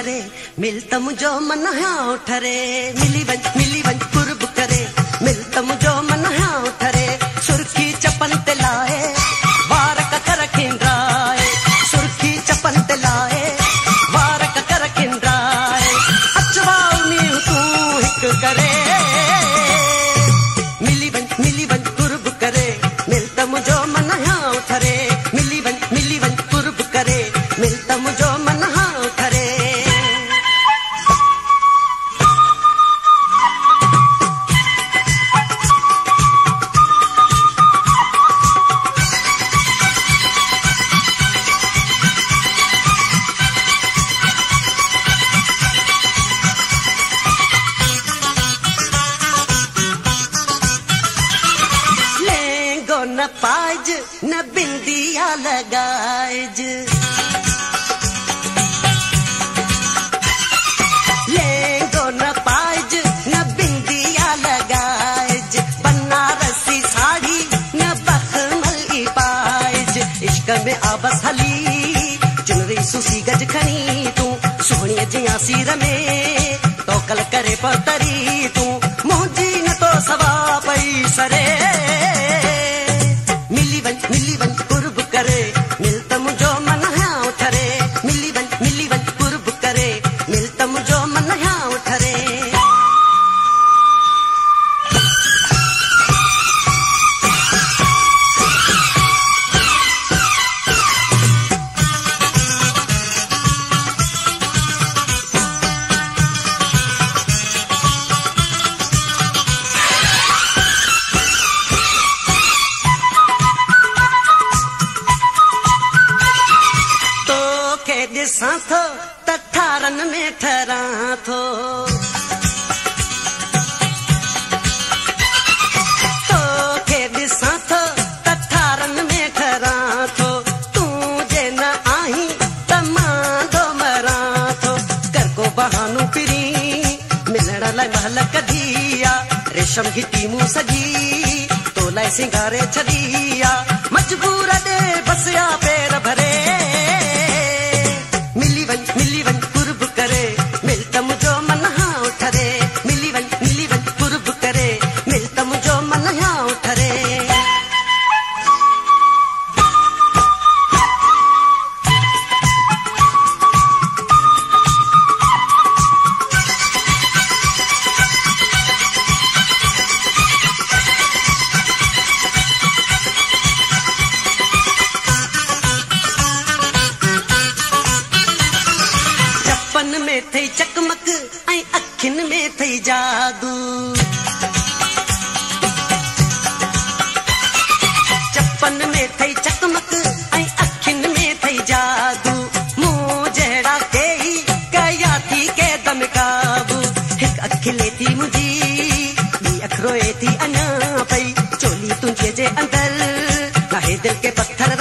करे मिल त मुंहिंजो मन हाँ ठरे मिली वञ कुर्ब करे मिल त मुंहिंजो मन हाँ ठरे सुर्खी चपन ते लाए वार ककर खिंडराए सुर्खी चपन ते लाए वार ककर खिंडराए अचवाउ नी तूं हिकु करे मिली वञ कुर्ब करे मिल त मुंहिंजो मन हाँ ठरे मिली वञ कुर्ब करे मिल त मुंहिंजो मन हाँ ठरे न पाइज न बिंदिया लगाइज लेंगो न पाइज न बिंदिया लगाइज बनारसी साड़ी न बखमल पाइज इश्क में आबस हली चुनरी सुसी गज खणी तूं सुहणीअ जिया सीर में तोकल करे पतरी तूं मुंहिंजी न तो सवा पई सरे मिली वञ कुर्ब करे मिल त मुंहिंजो मन हाँ ठरे मिली वञ कुर्ब करे मिल त मुंहिंजो मन हाँ ठरे ॾिसां थो त ठारनि में ठरां थो तोखे ॾिसां थो त ठारनि में ठरां थो तूं जे न आहीं त मां दो मरां थो कर को बहानो फिरी मिलण लाइ महल कढी आ रेशम घिटी मूं सजी तो लाइ सिंगारे छॾी आ मजबूर ॾे बसिया पेर भरे मिली वञ कुर्ब करे मिल त मुंहिंजो मन हाँ ठरे मिली वञ कुर्ब करे मिल त मुंहिंजो मन हाँ ठरे चपन में थई चकमक ऐं अखियुनि में थई जादू चपन में थई चकमक ऐं अखियुनि में थई जादू मूं जहिड़ा कई कया थी के दम काबू हिकु अखि थी मुंहिंजी ॿी अखि रोए थी अञा पई चोली तुंहिंजे जे अंदर काहे दिल के पत्थर